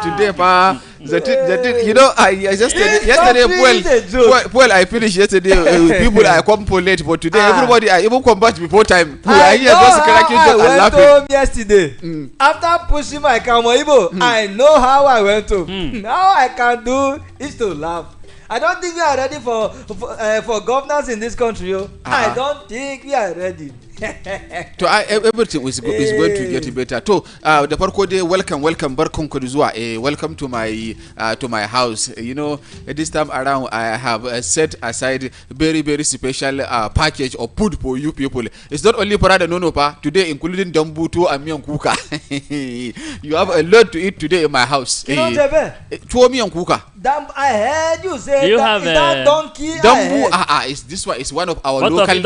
Today, pa, you know, I just yesterday, well, I finished yesterday. People I come for late, but today everybody I even come back before time. I went home yesterday. After pushing my Kamoibo, I know how I went home. All I can do is to laugh. I don't think we are ready for governance in this country. I don't think we are ready. To everything is going to get better. To the farko day, welcome barkan ku zuwa. Welcome to my house. You know, this time around I have set aside very special package of food for you people. It's not only parada nono pa today, including dambutu and miyan kuka. You have a lot to eat today in my house. Tuwo miyan kuka. I heard you say you that, have is that donkey. Dambu, this one is one of our local.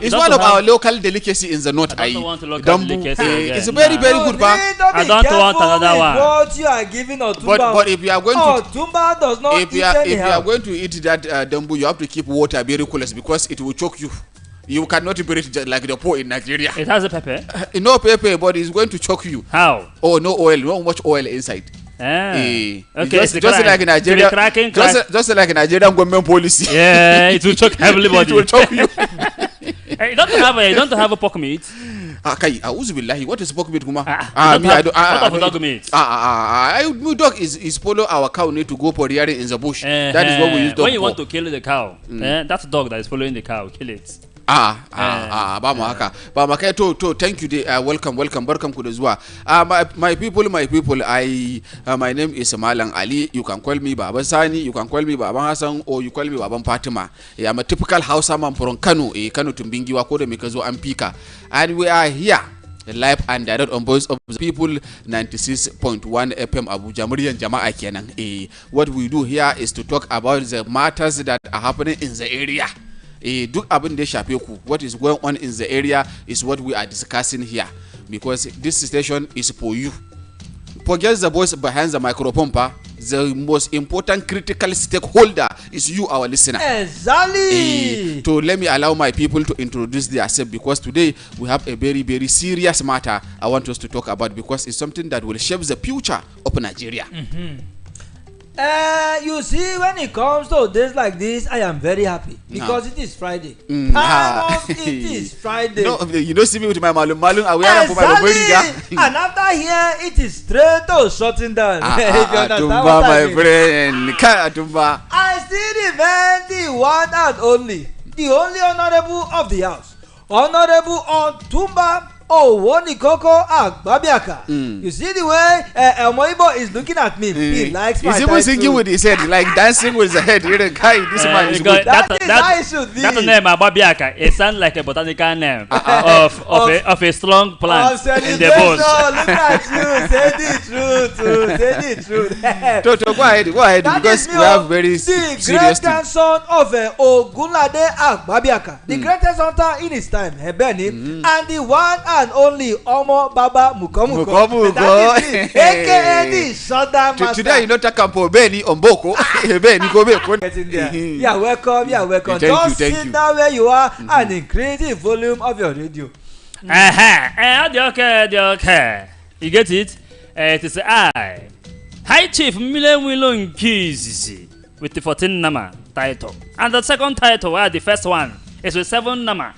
It's one of our local delicacy in the north. I don't want to local Dambu, delicacy. It's very good, pa. I don't want another one. What you are giving Otumba? But if you are going to Otumba does not if you are going to eat that dambu, you have to keep water very cool because it will choke you. You cannot breathe just like the poor in Nigeria. It has a pepper. No pepper, but it's going to choke you. How? Oh, no oil, not much oil inside. Okay, just like in Nigeria, just like in Nigerian government policy. Yeah, it will choke everybody. It will choke you. You don't have a pork meat. Okay, Auzubillahi, what is pork meat, Kuma? What of dog meat? Dog is follow our cow need to go for rearing in the bush. That is what we use dog when you for. want to kill the cow, that dog that is following the cow, kill it. Thank you. Welcome ku da zuwa. My people, my name is Malang Ali. You can call me Baba Sani, you can call me Baba Hassan, or you call me Baba Fatima. I'm a typical Hausa man from Kano, Kano Tumbingiwa Kodo Mikazo Ampika, and we are here live and direct on Voice of the People 96.1 FM Abuja Muryan Jama'a kenan. What we do here is to talk about the matters that are happening in the area. Duk abin da ya shafe ku, what is going on in the area is what we are discussing here, because this station is for you. Forget the voice behind the microphone, pa. The most important critical stakeholder is you, our listener. Exactly. So let me allow my people to introduce themselves, because today we have a very serious matter I want us to talk about, because it's something that will shape the future of Nigeria. You see, when it comes to days like this, I am very happy because it is Friday. It is Friday. No, you don't see me with my malum. Exactly. And after here, it is straight to shutting down. Atumba, my friend. Atumba. I still remember the one and only, the only honorable of the house, Honorable Otumba Owonikoko Agbabiaka. You see the way Moibo is looking at me. He likes my title. He's even singing with his head, like dancing with his head. This man is good. That is how it should be. That name Agbabiaka, it sounds like a botanical name of a strong plant in the bush. Look at you. Say the truth. Toto, go ahead. That because we have very serious. The great grandson of Ogunlade Agbabiaka, the greatest hunter in his time, Hebeni, and the one and only Omo Baba Mukomuko. That is me, aka the shutdown master. Today you not talk about Benny Omboko. Benny go back. Yeah, welcome. Just sit down where you are and increase the volume of your radio. Okay. You get it? It is I, High Chief Milewilo Nkizizi, with the 14 number title. And the second title, where the first one is with 7 number.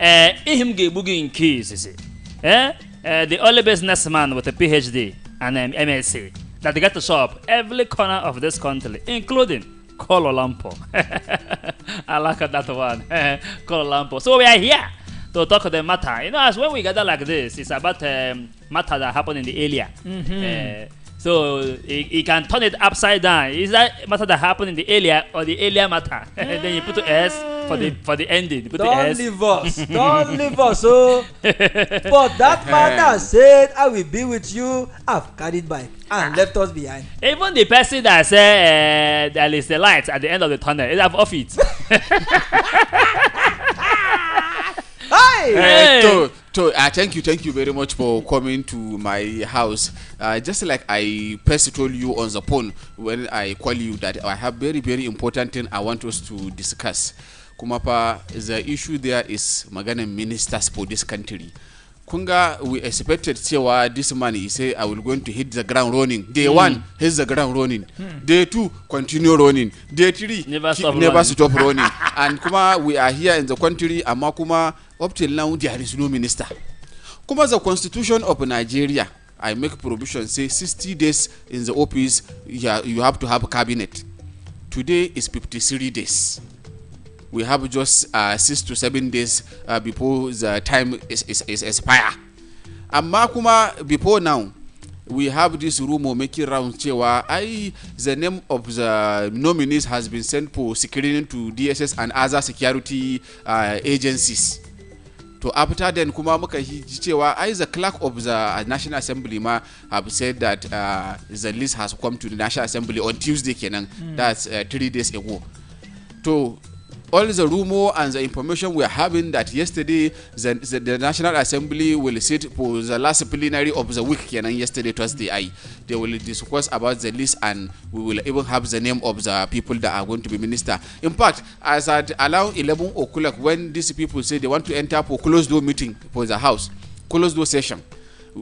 Ihimge Bugi Nkizizi. The only businessman with a PhD and an MSc that got to show up every corner of this country, including Kuala Lumpur. I like that one. Kuala Lumpur. So we are here to talk the matter. You know, as when we gather like this, it's about matter that happen in the area. So you can turn it upside down. Is that matter that happen in the area or the area matter? Then you put the S for the ending. Don't leave us. So, but that matter said, I will be with you. I've carried by and left us behind. Even the person that said there is a light at the end of the tunnel, is have off it. Hey. Thank you very much for coming to my house. Just like I first told you on the phone when I call you that I have very important thing I want us to discuss. Kumapa, the issue there is maganan ministers for this country. kunga we expected cewa this man he say I will going to hit the ground running. Day one hits the ground running. Day two continue running. Day three never stop running. And kuma we are here in the country amma kuma up till now there is no minister. Kuma the constitution of Nigeria I make provision say 60 days in the office you have to have a cabinet. Today is 53 days. We have just 6 to 7 days before the time is expire. Amma kuma before now, we have this rumor making rounds cewa the name of the nominees has been sent for screening to DSS and other security agencies. To after then kuma muka cewa the clerk of the National Assembly ma have said that the list has come to the National Assembly on Tuesday kenan. That's 3 days ago. To all the rumor and the information we are having that yesterday the National Assembly will sit for the last plenary of the week and yesterday Thursday they will discuss about the list and we will even have the name of the people that are going to be minister. In fact, as at around 11 o'clock when these people say they want to enter for closed door meeting for the house, closed door session,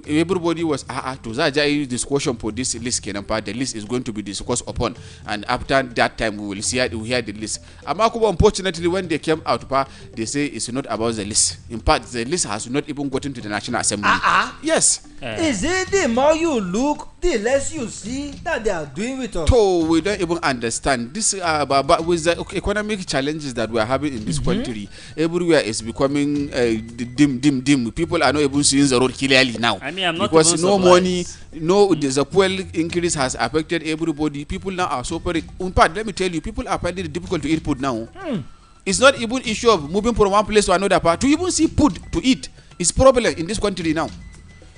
everybody was to that discussion for this list kenan pa the list is going to be discussed upon and after that time we will see we hear the list. Unfortunately when they came out pa they say it's not about the list. In fact the list has not even gotten to the National Assembly. Yes. Is it the more you look the less you see that they are doing with us? So we don't even understand this but with the economic challenges that we are having in this country, everywhere is becoming dim. People are not even seeing the road clearly now. I mean, I'm not because no money, the fuel increase has affected everybody. People now are suffering. In fact, let me tell you, people are finding it difficult to eat food now. It's not even issue of moving from one place to another part. To even see food to eat is problem in this country now.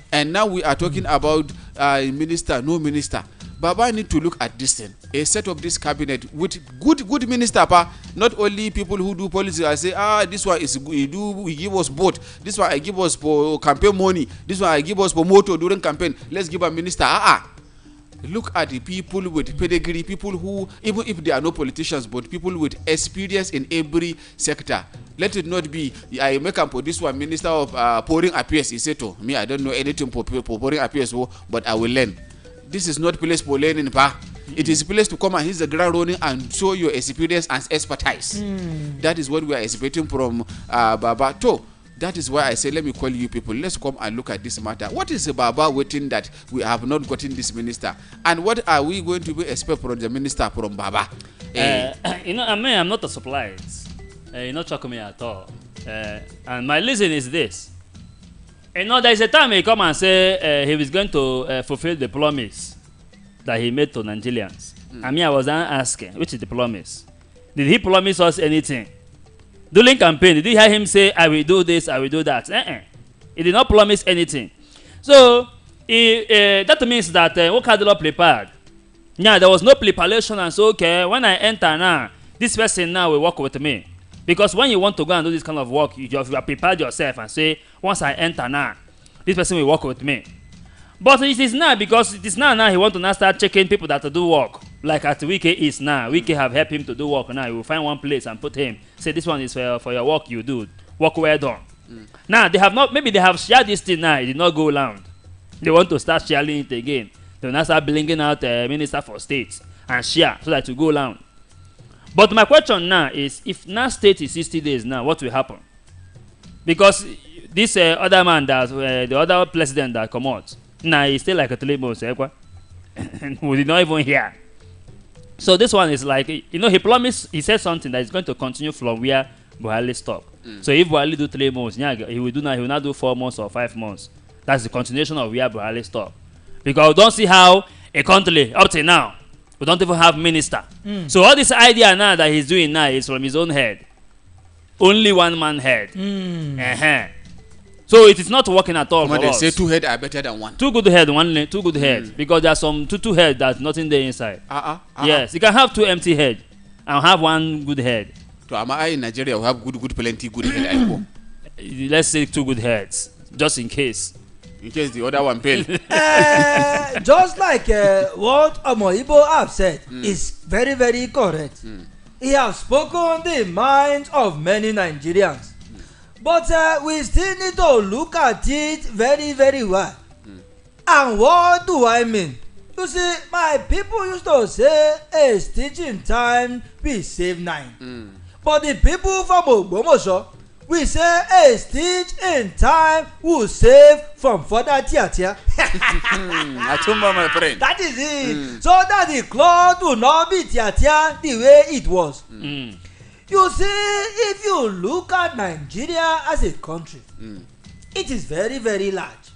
And now we are talking about minister, no minister. Baba need to look at this thing. A set of this cabinet with good minister, not only people who do policy. I say, this one is we give us boat. This one I give us for campaign money. This one I give us for motor during campaign. Let's give a minister. Look at the people with pedigree, people who, even if they are no politicians, but people with experience in every sector. Let it not be, I make up for this one minister of pouring affairs. He said to me, I don't know anything for pouring affairs, but I will learn. This is not place for learning, it is a place to come and hit the ground running and show your experience and expertise. That is what we are expecting from Baba. So that is why I say, let me call you people. Let's come and look at this matter. What is the Baba waiting that we have not gotten this minister? And what are we going to be expect from the minister from Baba? I'm not surprised. You're not shocking me at all. And my reason is this. There is a time he come and say he was going to fulfill the promise that he made to Nigerians. I was asking, which is the promise? Did he promise us anything? During campaign, did you hear him say, I will do this, I will do that? He did not promise anything. So, that means that what had not prepared? Yeah, there was no preparation and so, okay, when I enter now, this person now will work with me. Because when you want to go and do this kind of work, you are prepared yourself and say, once I enter now, this person will work with me. But it is now, because it is now he want to now start checking people that do work. Like at Wike is now. Wike have helped him to do work now. He will find one place and put him. Say this one is for your work you do. Work well done. Now they have not, maybe they have shared this thing now. It did not go around. They want to start sharing it again. They will now start bringing out Minister for State and share so that it will go around. But my question now is, if now state is 60 days now, what will happen? Because this other man, the other president that come out, now he's still like a 3 months. We did not even hear. So this one is like, he promised, he said something that is going to continue from where Buhari stopped. So if Buhari do 3 months, he will not do 4 months or 5 months. That's the continuation of where Buhari stopped. Because we don't see how a country, up to now, we don't even have minister. So all this idea now that he's doing now is from his own head. Only one man head. So it is not working at all. They say 2 heads are better than 1. 2 good heads, 2 good heads. Because there are some two heads that's nothing there inside. Yes, you can have 2 empty heads and have 1 good head. So in Nigeria we have plenty good head. Let's say 2 good heads, just in case. In case the other one fail. Just like what Omoibo have said is very, very correct. He has spoken the minds of many Nigerians. But we still need to look at it very, very well. And what do I mean? You see, my people used to say a stitch in time will save 9. But the people from Ogbomoso, we say a stitch in time will save from further tear. Atumba, my friend. That is it. So that the cloth will not be tear the way it was. You see, if you look at Nigeria as a country, it is very, very large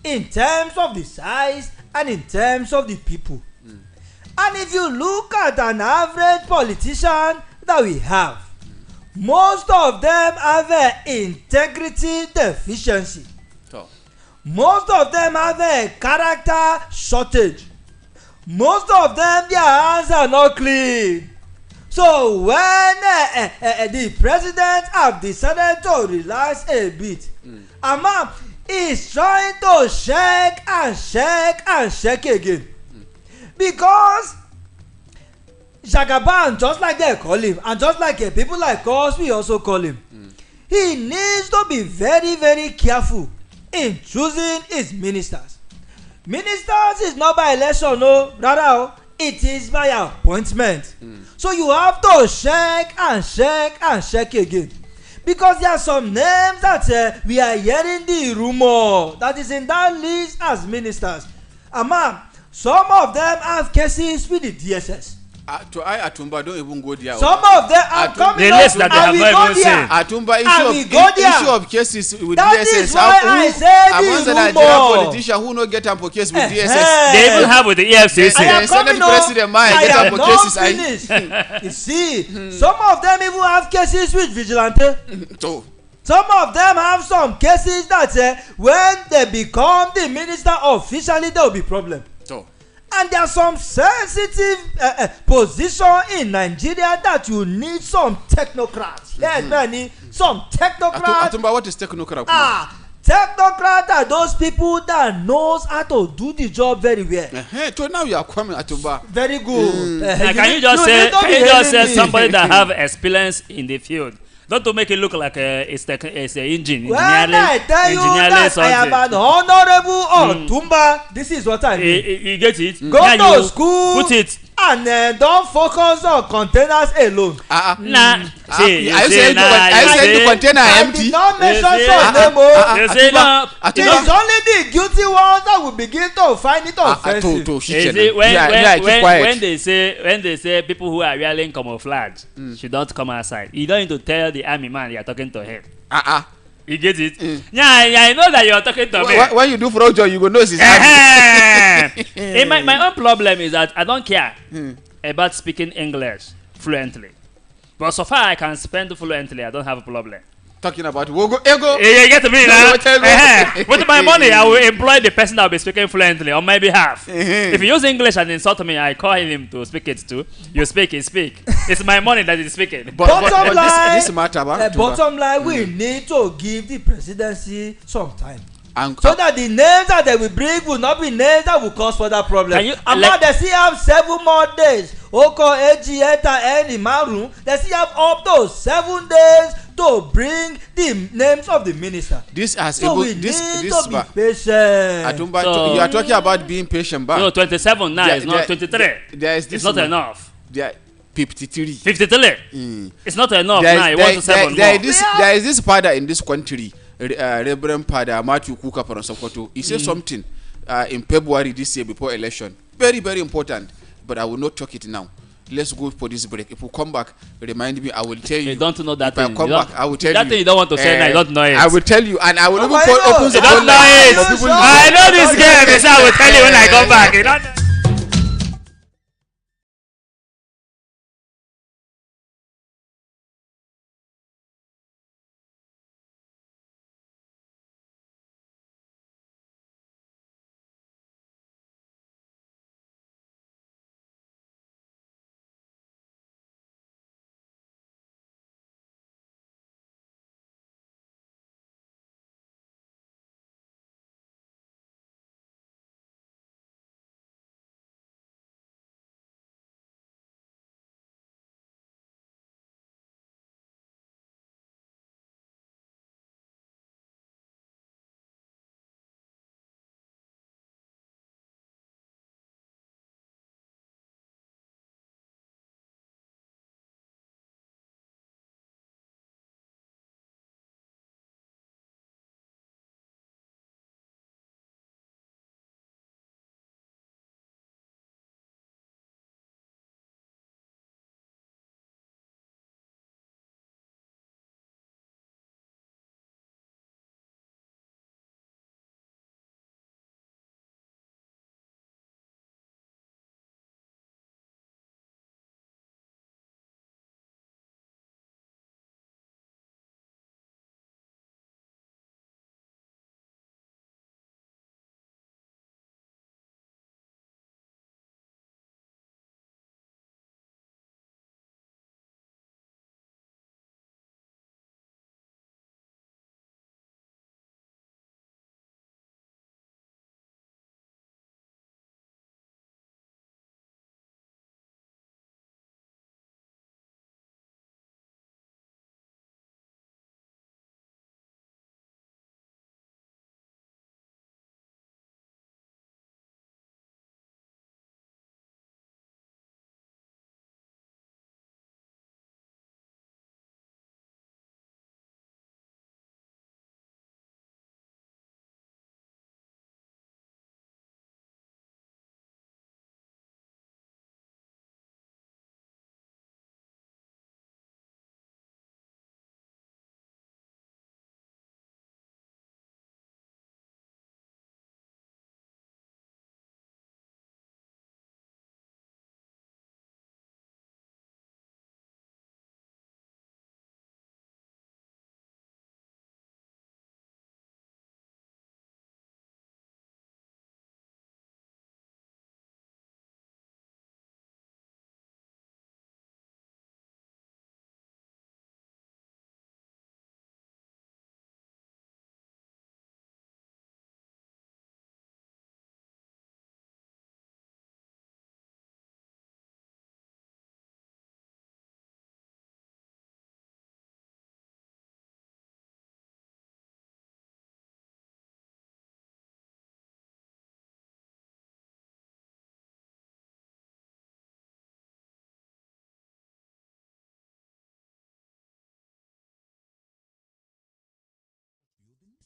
in terms of the size and in terms of the people. And if you look at an average politician that we have, most of them have an integrity deficiency. Most of them have a character shortage. Most of them, their hands are not clean. So when the president have decided to relax a bit, Ama is trying to check again. Because Jagaban, just like they call him, and just like people like us, we also call him, he needs to be very, very careful in choosing his ministers. Ministers is not by election, no, rather it is by appointment. So you have to check again. Because there are some names that we are hearing the rumor that is in that list as ministers. Ama, some of them have cases with the DSS. To Atumba, don't even go there. Some of them are coming up and we go there. Atumba, issue of cases with that DSS. That is why I said the rumor. Politician who no get up for case with DSS. They even have with the EFCC. Senate President Mike get up for cases. You see, some of them even have cases with vigilante. Some of them have some cases that when they become the minister officially, there will be problem. And there are some sensitive position in Nigeria that you need some technocrats. Yes, Benny, some technocrats. Atumba, what is technocrat? Technocrats are those people that knows how to do the job very well. So now you are coming, Atumba. Very good. Can you just say somebody that have experience in the field? Not to make it look like it's an engine. When I tell you that I am an honorable Otumba, this is what I mean. You get it? Go to school. Put it. And don't focus on containers alone. Nah. See, I said the container empty. I did not mention your name. Say no. It is only the guilty ones that will begin to find it offensive. When they say people who are wearing camouflage should not come outside, you don't need to tell the army man you are talking to him. You get it? Yeah, I know that you are talking to me. When you do fraud job, you go know it's my own problem is that I don't care about speaking English fluently. But so far I can spend fluently, I don't have a problem. Talking about Wogo Ego. You get me now? With my money, I will employ the person that will be speaking fluently on my behalf. If you use English and insult me, I call him to speak it too. You speak, he speak. It's my money that is speaking. Bottom line, this matter, bottom line, we need to give the presidency some time. So that the names that they will bring will not be names that will cause further problems. And now they still have 7 more days. Oko, Eji, Eta, Eni, Maru. They still have up to 7 days to bring the names of the minister. This has so we need to be patient. Atumba, so, you are talking about being patient, but no, 27 now is not 23. It's not enough. 53. 53. It's not enough now. You want to 7 more. There is this father in this country, Reverend Father Matthew Kuka from Sokoto. He said something in February this year before election. Very, very important. But I will not talk it now. Let's go for this break. If we come back, remind me. I will tell you. You don't know that if thing. I come back, I will tell you. That thing you don't want to say now. You don't know it. I will tell you, and I will even You open the don't know it. I know this game. I will tell you when I come back. You don't.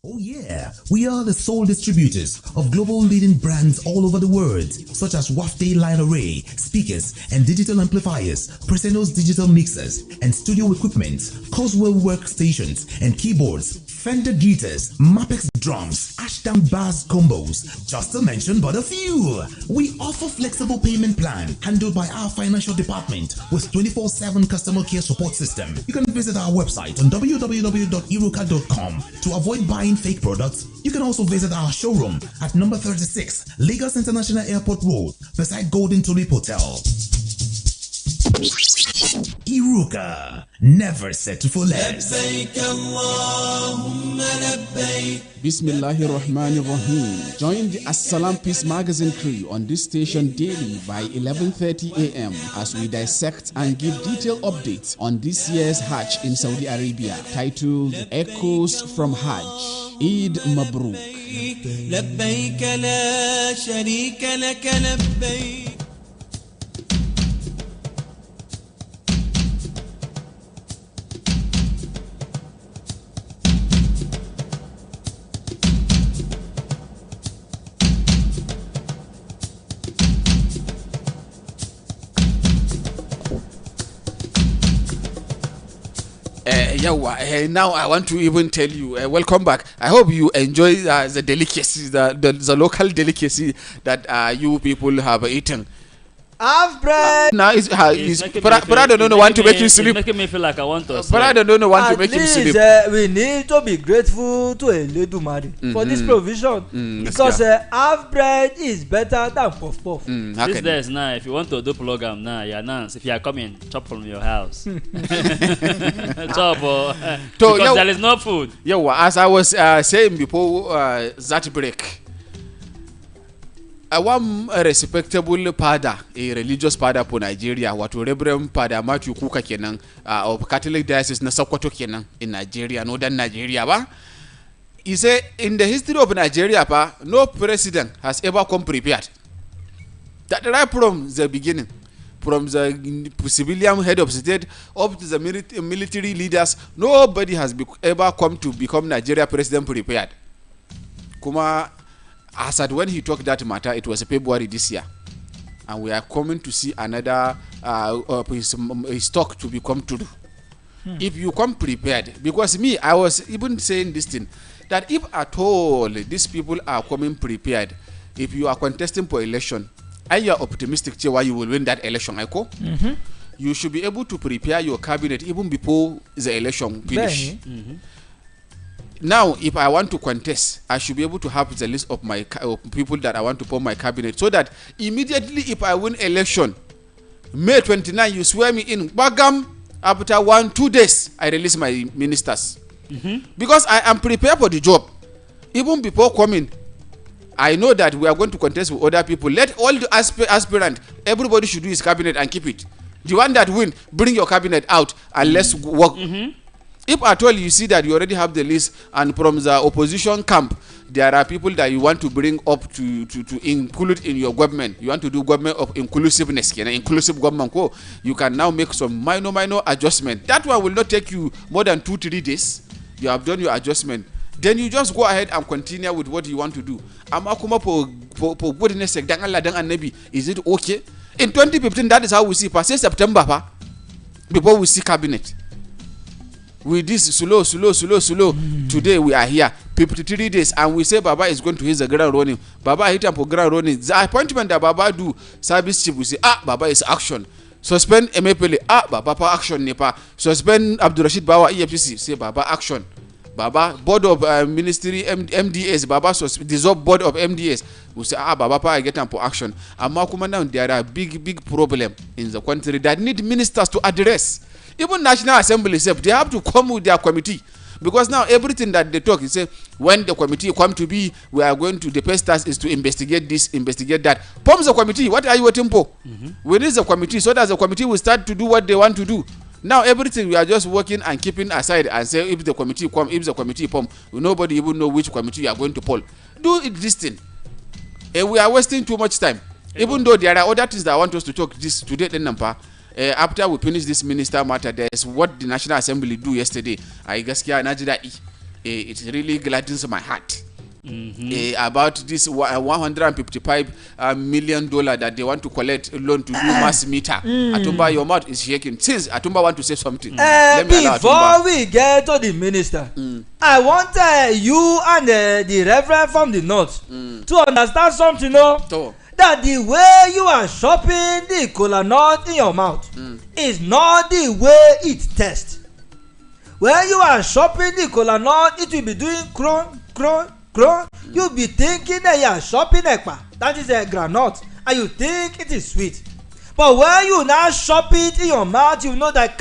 Oh yeah, we are the sole distributors of global leading brands all over the world, such as Wafday Line Array, speakers and digital amplifiers, Preseno's digital mixers and studio equipment, Coswell workstations and keyboards, Fender guitars, Mapex drums, Ashdown bass combos, just to mention but a few. We offer flexible payment plan handled by our financial department with 24/7 customer care support system. You can visit our website on www.iruka.com to avoid buying fake products. You can also visit our showroom at number 36 Lagos International Airport Road beside Golden Tulip Hotel. Iruka, never settle for less. Bismillahir Rahmanir Rahim. Join the Assalam Peace Magazine crew on this station daily by 11:30 a.m. as we dissect and give detailed updates on this year's Hajj in Saudi Arabia, titled Echoes from Hajj. Eid Mabruk. لبيك لا شريك لك لبيك. Now I want to even tell you, welcome back. I hope you enjoy the delicacy, the local delicacy that you people have eaten. Half bread. Now Prado don't want to make you sleep. It's making me feel like I want to sleep. Prado don't want to make him sleep. We need to be grateful to Eledumare for this provision because half bread is better than puff puff. These days now, if you want to do program now, you announce if you are coming, chop from your house. Chop, because there is no food. Yeah, as I was saying before that break. One respectable father, a religious father for Nigeria, what Reverend Father Matthew Kuka kenan of Catholic Diocese na Sokoto kenan in Nigeria, northern Nigeria ba. He said in the history of Nigeria pa, no president has ever come prepared. That right from the beginning, from the civilian head of state up to the military leaders, nobody has ever come to become Nigeria president prepared. Kuma as at when he talked that matter, it was February this year, and we are coming to see another his talk to become true. If you come prepared, because me, I was even saying this thing, that if at all these people are coming prepared, if you are contesting for election and you are optimistic why you will win that election, you should be able to prepare your cabinet even before the election finish. Now, if I want to contest, I should be able to have the list of my people that I want to form my cabinet, so that immediately if I win election, May 29, you swear me in, bagam, after 1-2 days, I release my ministers. Because I am prepared for the job. Even before coming, I know that we are going to contest with other people. Let all the aspirant, everybody should do his cabinet and keep it. The one that win, bring your cabinet out and let's work. If at all you see that you already have the list, and from the opposition camp there are people that you want to bring up to include in your government, you want to do government of inclusiveness, inclusive government, you can now make some minor adjustment. That one will not take you more than 2-3 days. You have done your adjustment, then you just go ahead and continue with what you want to do. For goodness sake, is it okay? In 2015, that is how we see past September before we see cabinet. With this slow. Today we are here 53 days and we say Baba is going to hit the ground running. Baba hit him for ground running. The appointment that Baba do, service chief will say, Baba is action. Suspend Emepele, Baba pa action nepa. Suspend Abdurrashid Bawa EFCC, say Baba action. Baba board of ministry MDS, Baba dissolve board of MDS. We say Baba pa I get him for action. And now there are big problem in the country that need ministers to address. Even National Assembly itself, they have to come with their committee, because now everything that they talk, is say when the committee come to be, we are going to, the first task is to investigate this, investigate that. Form the committee. What are you waiting for? We need the committee so that the committee will start to do what they want to do. Now everything we are just working and keeping aside and say if the committee come, if the committee form, nobody even know which committee you are going to pull. Do it this thing. And we are wasting too much time. Even though there are other things that I want us to talk this today, after we finish this minister matter, there's what the National Assembly do yesterday. I guess it really gladdens my heart. About this $155 million that they want to collect loan to do mass meter. Atumba, your mouth is shaking. Since Atumba want to say something, let me allow Atumba. Before we get to the minister, I want you and the reverend from the north to understand something. That the way you are shopping the kola nut in your mouth is not the way it tastes. When you are shopping the kola nut, it will be doing cron. You be thinking that you are shopping ekpa, that is a granite, and you think it is sweet. But when you now shop it in your mouth, you know that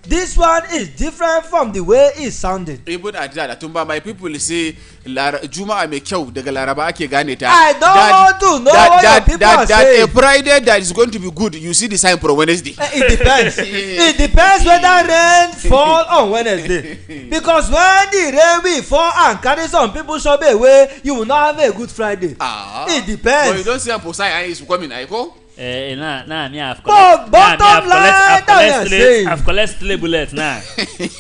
this one is different from the way it's sounding. Even at that, Atumba, my people say Juma amekyau daga Laraba ake gane ta. I don't want to know what your people are saying. That a Friday that is going to be good, you see the sign for Wednesday. It depends. It depends whether rain fall on Wednesday. Because when the rain will fall and carry some people shop away, you will not have a good Friday. It depends. But you don't see a Posai and is coming, Aiko? I've collected 3 bullets now.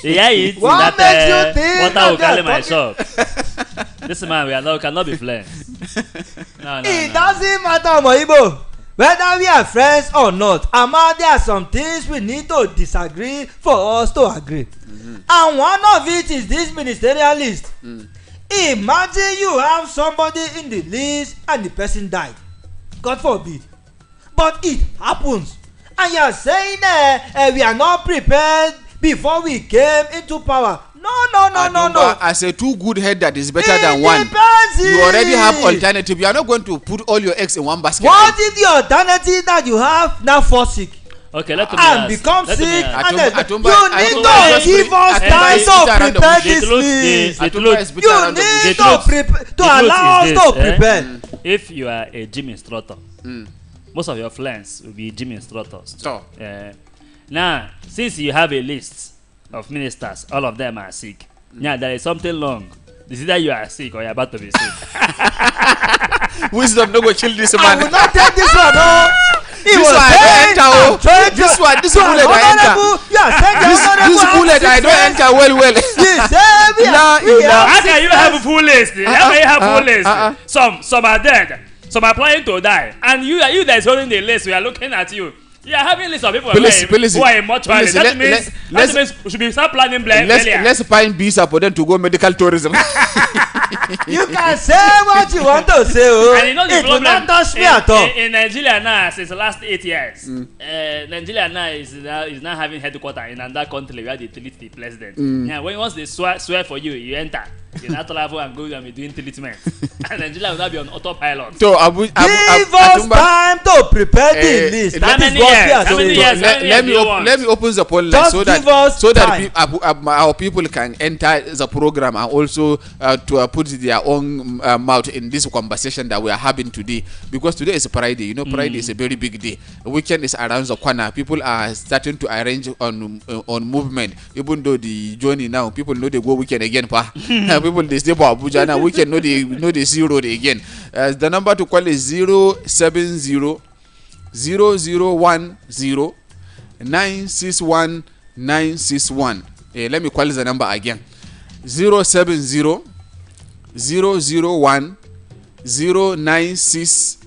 Yeah, it's what makes you think water will carry my shop. This man, cannot be friends. It doesn't matter, Moibo, whether we are friends or not. Ama, there are some things we need to disagree for us to agree. And one of it is this ministerial list. Imagine you have somebody in the list and the person died. God forbid. But it happens, and you are saying we are not prepared before we came into power. No. As a too good head that is better than one, you already have alternative. You are not going to put all your eggs in one basket. What if the alternative that you have now fall sick? Okay, let me and become sick, and you need to give us time to prepare this list. You need to allow us to prepare. If you are a gym instructor, most of your friends will be gym instructors. Now, since you have a list of ministers, all of them are sick. Yeah, there is something wrong. This is either you are sick or you are about to be sick. Wisdom no go chill this man. I will not take this one. No. This one I don't enter. This bullet I enter. This bullet I don't enter well. How can you have a full list? How can you have full list? Some are dead. Some are planning to die, and you that is holding the list. We are looking at you. You are having list of people who are in mortuary. That means we should be start planning earlier. Let's find visa for them to go medical tourism. You can say what you want to say, and you know the problem. Not touch me at all. In Nigeria now, since the last 8 years, Nigeria now is now having headquarters in another country where they treat the president. Yeah, once they swear for you, you enter. You not travel and go and be doing treatment. And Nigeria will not be on autopilot. So give us time to prepare the list. That is what we are saying. Let me open the poll so that our people can enter the program and also to put their own mouth in this conversation that we are having today. Because today is Friday. You know, Friday is a very big day. The weekend is around the corner. People are starting to arrange on movement. Even though the journey now, people know they go weekend again. People they stay for Abuja now. Weekend know they see road again. The number to call is 070 0010 961 961. Let me call the number again. 070 001 096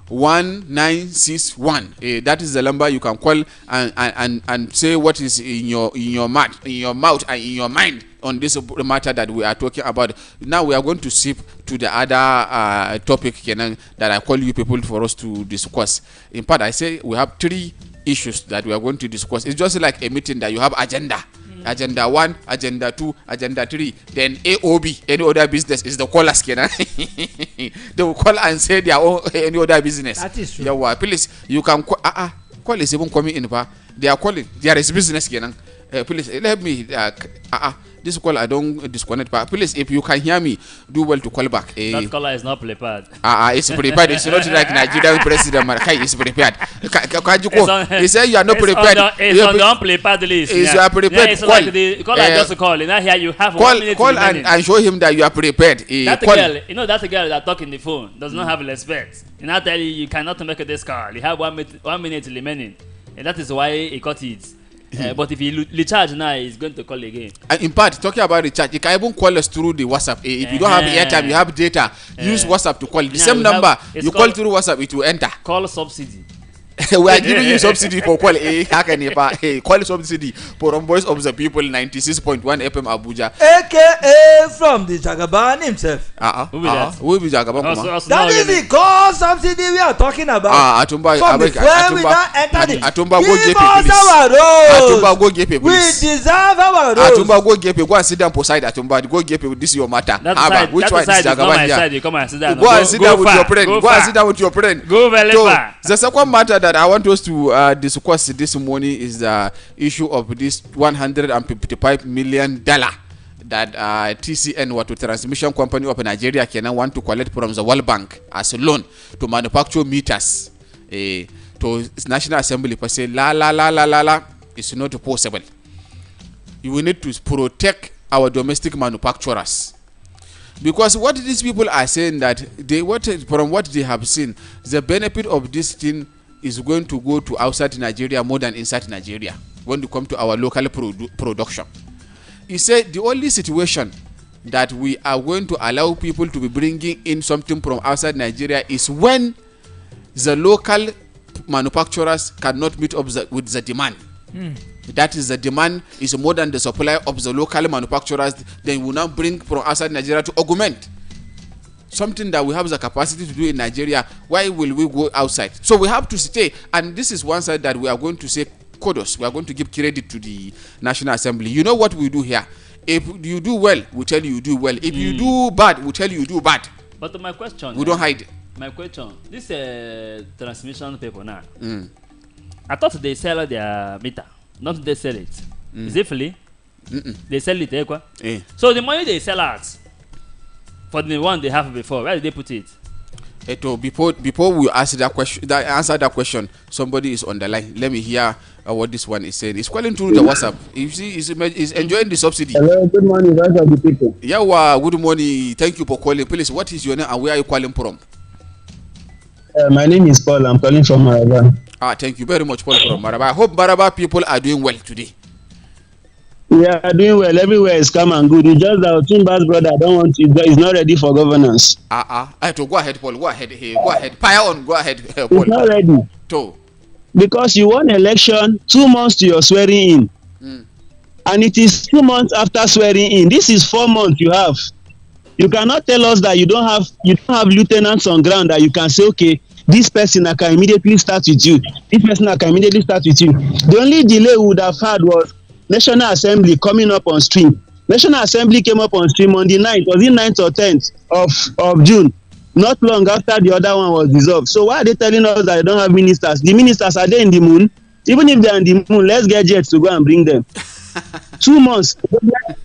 1961. That is the number you can call and say what is in your mouth and in your mind on this matter that we are talking about. Now we are going to shift to the other topic that I call you people for us to discuss. In fact, I say we have 3 issues that we are going to discuss. It's just like a meeting that you have agenda. Agenda 1, agenda 2, agenda 3, then AOB, any other business is the callers. They will call and say their own any other business. That is true. Yeah, please, you can call is even coming in. They are calling. There is business. Please let me. This call I don't disconnect. But please, if you can hear me, do well to call back. That caller is not prepared. It's prepared. It's not like Nigerian President Markai is prepared. He said you are not prepared. It's on the unprepared list. You are prepared. It's like the caller just call. Now here you have 1 minute call and show him that you are prepared. That girl, you know that girl that talk in the phone does not have respect. And I tell you cannot make this call. You have 1 minute remaining, and that is why he got it. But if you recharge now, he's going to call again. In part, talking about recharge, you can even call us through the WhatsApp. If you don't have airtime, you have data, use WhatsApp to call. The same number, you call through WhatsApp, it will enter. Call subsidy. We are giving you subsidy for call. Call subsidy for Voice of the People 96.1 FM Abuja. AKA from the Jagaban himself. Who be that? Who be Jagaban? That is the call subsidy we are talking about. Atumba, from the when we now enter the Atumba, go give get us please. our roads. Atumba, go get We please. deserve our roads. Atumba, go get go and sit down beside Atumba. Go get this is your matter. Which one is Jagaban here? You come and sit down. Go and sit down with your friend. Go and sit down with your friend. Go very far. The second matter that I want us to discuss this morning is the issue of this $155 million that TCN, what the transmission company of Nigeria, can want to collect from the World Bank as a loan to manufacture meters. To National Assembly, but say la, it's not possible. We need to protect our domestic manufacturers. Because what these people are saying that from what they have seen, the benefit of this thing is going to go to outside Nigeria more than inside Nigeria when you come to our local production. He said the only situation that we are going to allow people to be bringing in something from outside Nigeria is when the local manufacturers cannot meet up with the demand. That is, the demand is more than the supply of the local manufacturers. Then we will now bring from outside Nigeria to augment something that we have the capacity to do in Nigeria. Why will we go outside? So we have to stay, and this is one side that we are going to say kudos. We are going to give credit to the National Assembly. You know what we do here? If you do well, we tell you do well. If you do bad, we tell you do bad. But my question, we don't hide. My question, this transmission people now, I thought they sell their meter, not they sell it. Is it free? They sell it, So the money they sell out for the one they have before, where did they put it? Before we answer that question, somebody is on the line. Let me hear what this one is saying. He's calling through the WhatsApp. You see, he's enjoying the subsidy. Hello, good morning, Voice of the People. Yeah, good morning. Thank you for calling. Please, what is your name and where are you calling from? My name is Paul. I'm calling from Maraba. Thank you very much, Paul from Maraba. I hope Maraba people are doing well today. We are doing well. Everywhere is calm and good. It's just that Otumba's brother is not ready for governance. To go ahead, Paul. Go ahead. Hey, go ahead. Fire on. Go ahead, Paul. He's not ready. Because you won election 2 months to your swearing in. And it is 2 months after swearing in. This is 4 months you have. You cannot tell us that you don't have lieutenants on ground that you can say, okay, this person I can immediately start with you. This person I can immediately start with you. The only delay we would have had was National Assembly coming up on stream. National Assembly came up on stream on the 9th, was it 9th or 10th of June, not long after the other one was dissolved. So why are they telling us that they don't have ministers? The ministers, are they in the moon? Even if they're in the moon, let's get jets to go and bring them. 2 months,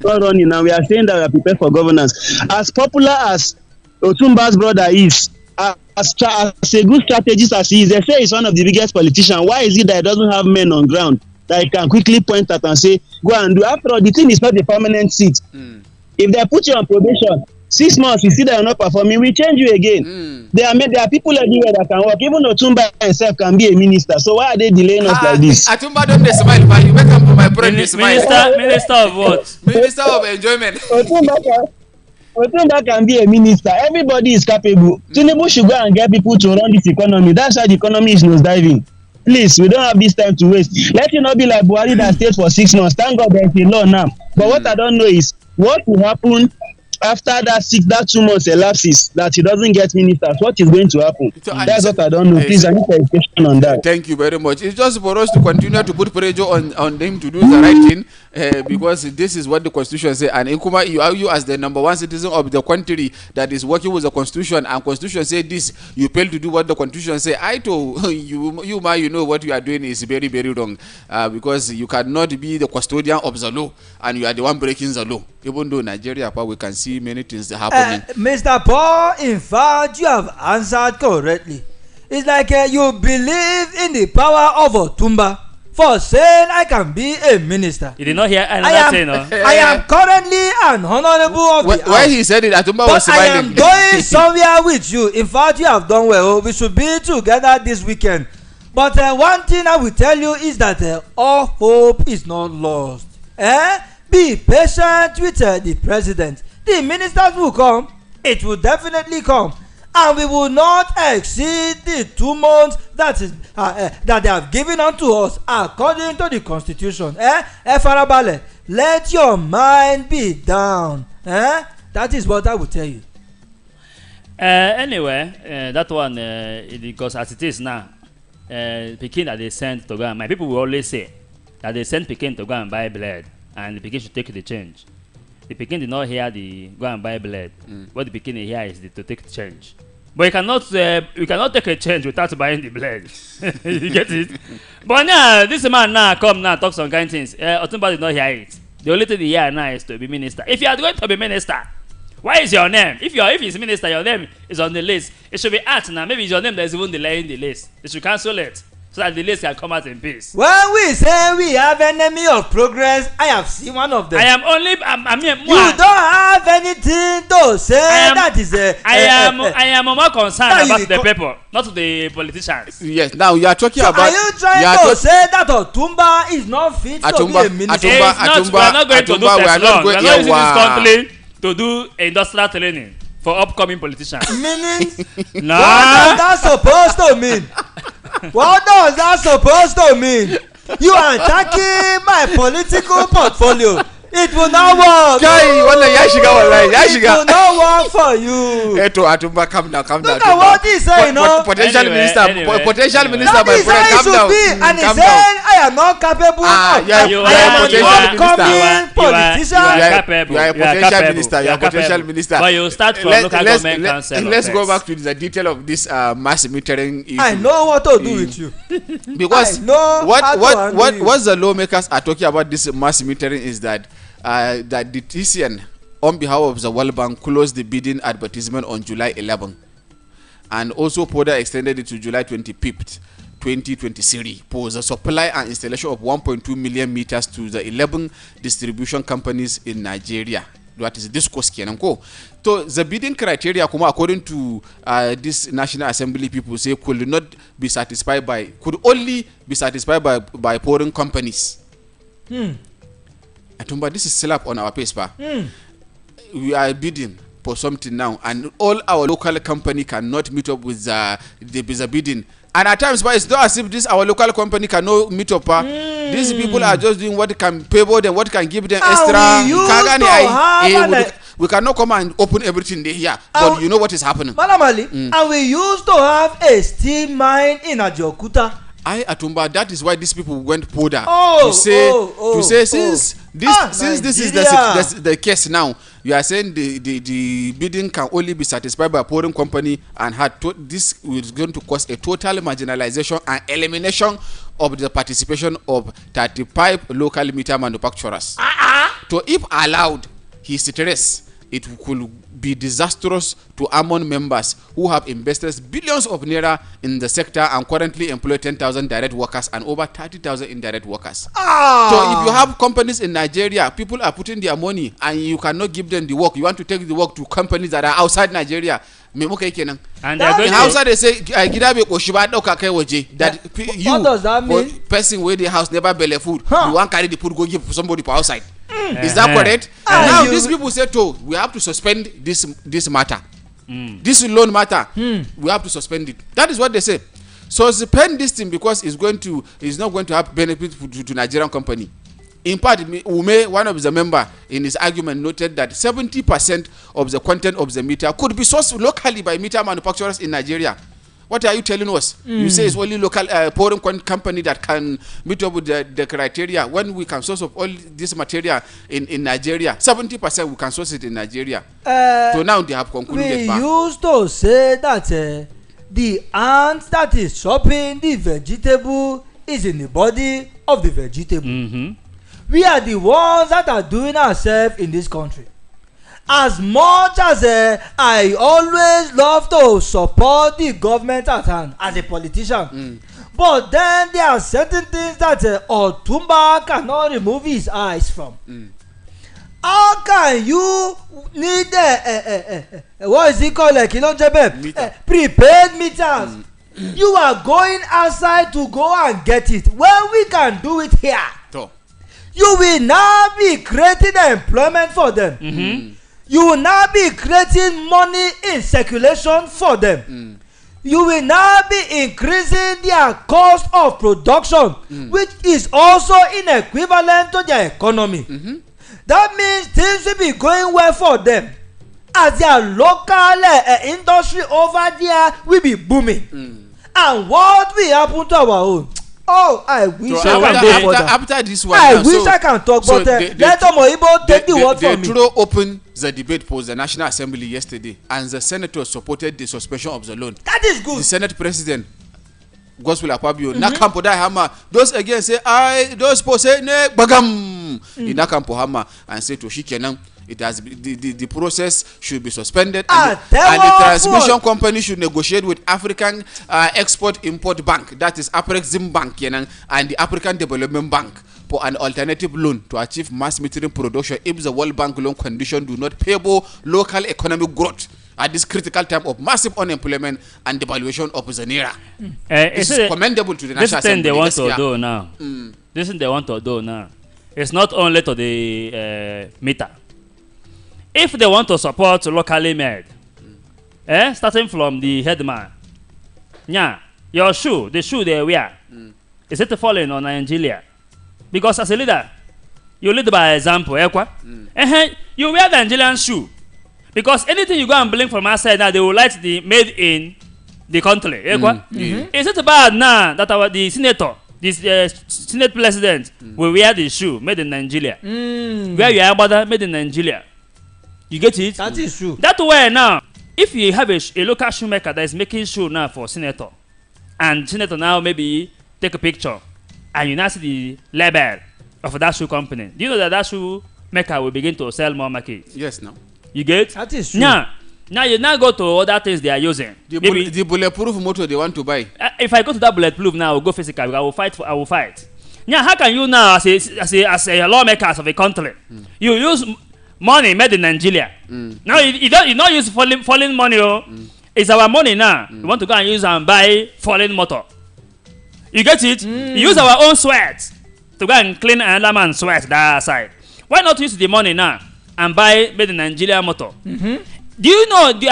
not running, and we are saying that we are prepared for governance. As popular as Otumba's brother is, as a good strategist as he is, they say he's one of the biggest politicians. Why is it that he doesn't have men on ground that he can quickly point at and say, go and do? After all, the thing is not a permanent seat. If they put you on probation, 6 months, you see that you're not performing, we change you again. There are people everywhere that can work. Even Otumba himself can be a minister. So why are they delaying us like this? Otumba don't smile, but you welcome to my friend. Minister of what? Minister of enjoyment. Otumba can be a minister. Everybody is capable. Tinubu should go and get people to run this economy. That's why the economy is nosediving. Please, we don't have this time to waste. Let it not be like Buhari that stayed for 6 months. Thank God there's a law now. But what I don't know is what will happen after that 2 months elapses that he doesn't get ministers. What is going to happen? So that's what I don't know. Please, I need clarification on that. Thank you very much. It's just for us to continue to put pressure on them to do the right thing, because this is what the Constitution says. And Nkuma, you as the number one citizen of the country that is working with the Constitution, and Constitution say this, you fail to do what the Constitution say. I told you know what you are doing is very, very wrong, because you cannot be the custodian of the law and you are the one breaking the law. Even though Nigeria, we can see many things happening. Mr. Paul, in fact, you have answered correctly. It's like you believe in the power of Otumba for saying I can be a minister. You did not hear another thing, no? I am currently an honorable of the house. Why he said it, Otumba was smiling. But I am going somewhere with you. In fact, you have done well. We should be together this weekend. But one thing I will tell you is that all hope is not lost. Be patient with the president. The ministers will come. It will definitely come. And we will not exceed the 2 months that they have given unto us according to the constitution. Farabale, let your mind be down. That is what I will tell you. Anyway, that one, because as it is now, Pekin that they sent to go and, my people will always say that they sent Pekin to go and buy bread, and the Pekin should take the change. The Pekin did not hear the go and buy bread. What the Pekin hear is to take the change. But you cannot take a change without buying the bread. You get it? But now this man now come now talk some kind things. Otumba did not hear it. The only thing he hear now is to be minister. If you are going to be minister, why is your name? If he's minister, your name is on the list. It should be asked now. Maybe it's your name that is even delaying the list. They should cancel it so that the list can come out in peace. When we say we have enemy of progress, I have seen one of them. I mean, you don't have anything to say. I am more concerned about the people, not the politicians. Yes. Now you are talking about. Are you trying to say that Otumba is not fit to be a minister? We are not going to do test long. We are not using this country to do industrial training for upcoming politicians. Meaning, what does that supposed to mean? What does that supposed to mean? You are attacking my political portfolio. It will not work. It will not work for you. Atumba, calm down. Look at what he's saying, no? Potential minister, my friend, calm down. And he's saying, I am not capable of. You are a potential minister. You are a potential minister. But you start from local government council. Let's go back to the detail of this mass metering issue. I know what to do with you. Because what the lawmakers are talking about this mass metering is that that the TCN, on behalf of the World Bank, closed the bidding advertisement on July 11, and also further extended it to July 25th, 2023 for the supply and installation of 1.2 million meters to the 11 distribution companies in Nigeria. That is this course kenan ko. So the bidding criteria, according to this National Assembly people say, could only be satisfied by foreign companies. Atumba, this is slap on our paper. We are bidding for something now, and all our local company cannot meet up with the bidding. And at times, but it's not as if this our local company cannot meet up. These people are just doing what can favor them, what can give them extra. We cannot come and open everything there here, but you know what is happening. And we used to have a steel mine in Ajokuta. Atumba, that is why these people went further to say since this is the case now, you are saying the bidding can only be satisfied by a foreign company, and this is going to cause a total marginalization and elimination of the participation of 35 local meter manufacturers. So if allowed, he stressed, it could be disastrous to Amon members who have invested billions of naira in the sector and currently employ 10,000 direct workers and over 30,000 indirect workers. So if you have companies in Nigeria, people are putting their money and you cannot give them the work. You want to take the work to companies that are outside Nigeria. And in Hausa they say, that you, what does that mean? Person where the house never belly food, you want carry the food, go give somebody for outside. Is that correct? Now these people say, we have to suspend this matter. This loan matter, we have to suspend it. That is what they say. So suspend this thing because it's not going to have benefit to Nigerian company. In part, Ume, one of the member in his argument, noted that 70% of the content of the meter could be sourced locally by meter manufacturers in Nigeria. What are you telling us? You say it's only local foreign company that can meet up with the criteria when we can source of all this material in Nigeria. 70% we can source it in Nigeria. So now they have concluded. We used to say that the ant that is chopping the vegetable is in the body of the vegetable. We are the ones that are doing ourselves in this country. As much as I always love to support the government at hand as a politician, but then there are certain things that Otumba cannot remove his eyes from. How can you need what is it called, prepaid meters You are going outside to go and get it. Well, we can do it here. To. You will now be creating employment for them. You will now be creating money in circulation for them. You will now be increasing their cost of production, which is also inequivalent to their economy. That means things will be going well for them, as their local industry over there will be booming. And what will happen to our own? Oh, I wish So I can go further. after this one, I now, wish I can talk, but let Omoyibo take the word they from me. threw open the debate post the National Assembly yesterday, and the senators supported the suspension of the loan. That is good. The Senate President, Gospel Akpabio, Nakampo da Hama, those again say, those posts say, ne, bagam. Nakampo Hama, and say to Shikenan, it has the process should be suspended, and the transmission company should negotiate with African Export-Import Bank, that is Afrexim Bank, and the African Development Bank, for an alternative loan to achieve mass metering production if the World Bank loan condition do not favor local economic growth at this critical time of massive unemployment and devaluation of the naira. This is commendable to the National Assembly. This thing they want to do now. This thing they want to do now. It's not only to the meter. If they want to support locally made, starting from the headman, your shoe, the shoe they wear, is it falling on Nigeria? Because as a leader, you lead by example. You wear the Nigerian shoe. Because anything you go and blink from outside now, they will like the made in the country. Is it bad now that the senator, this Senate president, will wear the shoe made in Nigeria? Where you are, brother, made in Nigeria. You get it? That is true. That way now, if you have a local shoemaker that is making shoe now for senator, and senator now maybe take a picture, and you now see the label of that shoe company, do you know that shoe maker will begin to sell more market? Yes, no. You get? That is true. Now you now go to other things they are using. The bulletproof motor they want to buy. If I go to that bulletproof now, I will go physical. I will fight. Now, how can you now, as a lawmakers of a country, you use money made in Nigeria? Now you don't use falling money. It's our money now. We want to go and use and buy falling motor. You get it? You use our own sweat to go and clean another man's sweat that side. Why not use the money now and buy made in Nigeria motor? Do you know? Do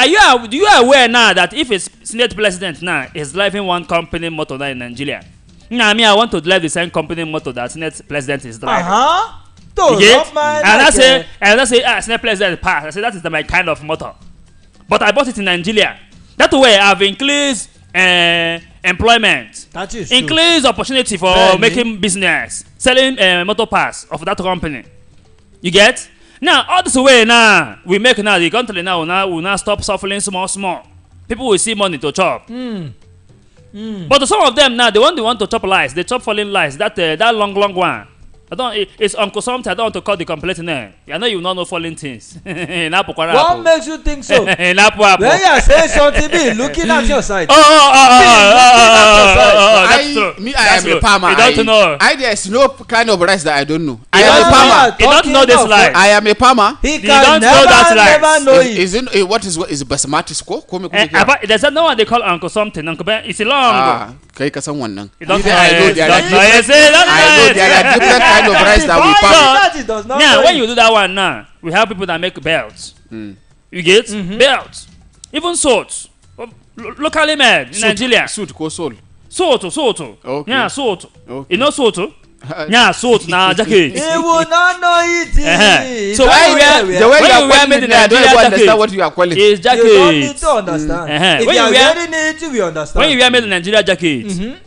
you aware now that if a Senate president now is driving one company motor now in Nigeria, now I want to drive the same company motor that Senate president is driving. You get? And I say, Senate president pass. I say that is my kind of motor, but I bought it in Nigeria. That way I've increased employment. That is increase true. Opportunity for making business, selling motor parts of that company. You get? Now all this way now we make now the country now will now stop suffering small. People will see money to chop. But some of them now they want to chop lies. They chop falling lies. That long one. It's Uncle something. I don't want to call the complete name. I know you don't know falling things. What makes you think so? When you are saying something, be looking at your side. That's true. I am a farmer. You don't know. There's no kind of rice that I don't know. I am a farmer. You don't know this lie. I am a farmer. He can never know it. What is basmati score? There's no one they call Uncle something. Uncle Ben. It's a long. Kai ka san wannan. I know there are different kind of rice that we farm. Now when you do that one now, we have people that make belts. You get belts, even swords, locally made in Nigeria. Suit ko soul. Sort. Okay. Yeah, sort. You know sort. Yeah, sort na jacket. He will not know it. So when you wear made in Nigeria jacket, what you are calling? Is jacket. You don't need to understand. If you are wearing it, we understand. When you wear made in Nigeria jacket,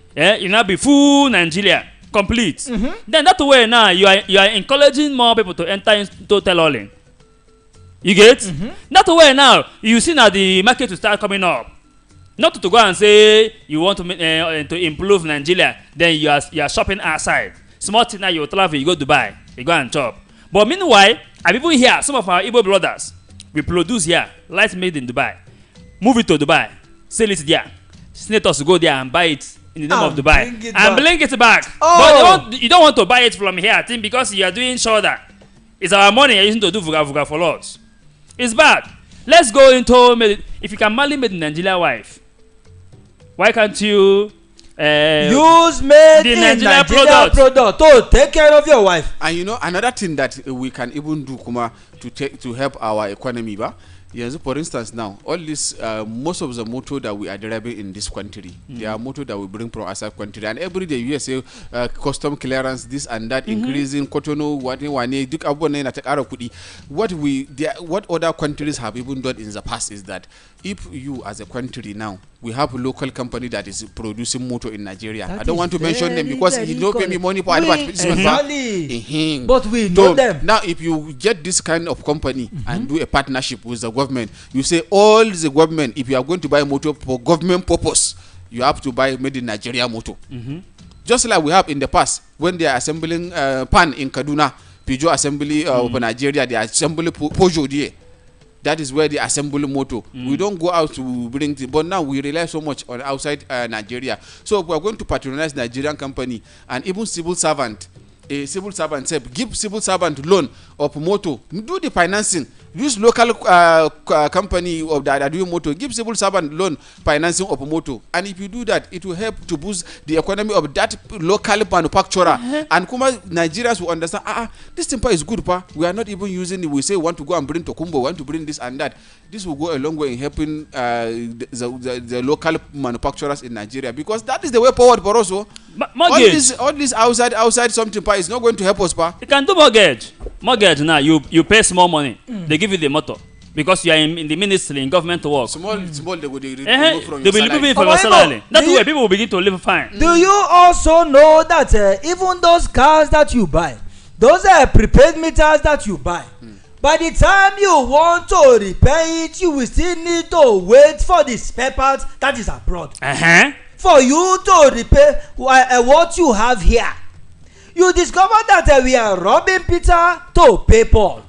you now be full Nigeria. Complete. Then that way now you are encouraging more people to enter into tailoring. You get? That way now you see now the market will start coming up. Not to go and say you want to improve Nigeria, then you are shopping outside. Small thing now you travel, you go Dubai, you go and chop. But meanwhile, I'm even here. Some of our Igbo brothers we produce here, light made in Dubai, move it to Dubai, sell it there. Senators go there and buy it in the name of Dubai and bring it back. But you don't want to buy it from here, I think, because you are doing shoulder. It's our money you're using to do vuga for us. It's bad. Let's go into if you can marry made in Nigeria wife. Why can't you use made the in Nigerian Nigeria product to take care of your wife? And you know another thing that we can even do, Kuma, to help our economy, ba. Yes, for instance, now all this most of the motor that we are driving in this country, they are motor that we bring from outside country, and every day you say custom clearance, this and that, increasing Cotonou, what other countries have even done in the past is that if you as a country now, we have a local company that is producing motor in Nigeria. I don't want to mention them because he don't pay me money for advertisement. But we know them. Now, if you get this kind of company and do a partnership with the government, you say all the government, if you are going to buy motor for government purpose, you have to buy made in Nigeria motor. Just like we have in the past when they are assembling pan in Kaduna, Peugeot assembly of Nigeria, they are assembling Peugeot there. That is where they assemble motor. We don't go out to bring it, but now we rely so much on outside Nigeria. So we are going to patronize Nigerian company and even civil servant. A civil servant say, give civil servant loan of motor, do the financing. Use local company of that are doing motor, give civil servant loan financing of motor, and if you do that, it will help to boost the economy of that local manufacturer. And Kuma Nigerians will understand, this temper is good, pa. We are not even using it. We say we want to go and bring Tokumbo, want to bring this and that. This will go a long way in helping the local manufacturers in Nigeria, because that is the way forward for us. All this outside something, pa, is not going to help us, pa. You can do mortgage now. You pay small money. They give you the motor because you are in the ministry, in government work. Small they will remove from your salary. They will remove it from your salary. That's where people will begin to live fine. Do you also know that even those cars that you buy, those are prepaid meters that you buy, by the time you want to repair it, you will still need to wait for the spare parts that is abroad. For you to repair what you have here. You discover that we are robbing Peter to pay Paul.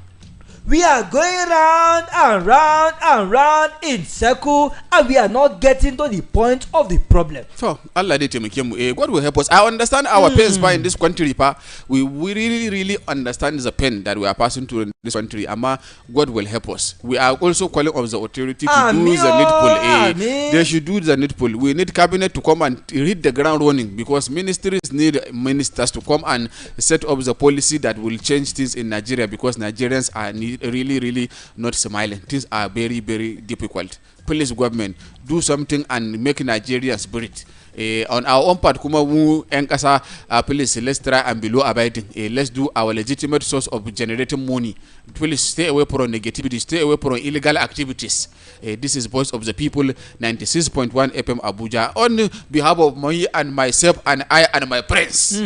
We are going round and round and round in circle, and we are not getting to the point of the problem. So, Allah God will help us. I understand our pains in this country, pa. We really understand the pain that we are passing through in this country. Ama, God will help us. We are also calling on the authority to do the needful. They should do the needful. We need cabinet to come and hit the ground running, because ministries need ministers to come and set up the policy that will change things in Nigeria, because Nigerians are really not smiling. Things are very difficult. Please, government, do something and make Nigerians breathe. On our own part, kuma mu enkasa, please, let's try and be law abiding. Let's do our legitimate source of generating money. Please stay away from negativity, stay away from illegal activities. This is Voice of the People, 96.1 FM Abuja. On behalf of me and myself and I and my friends.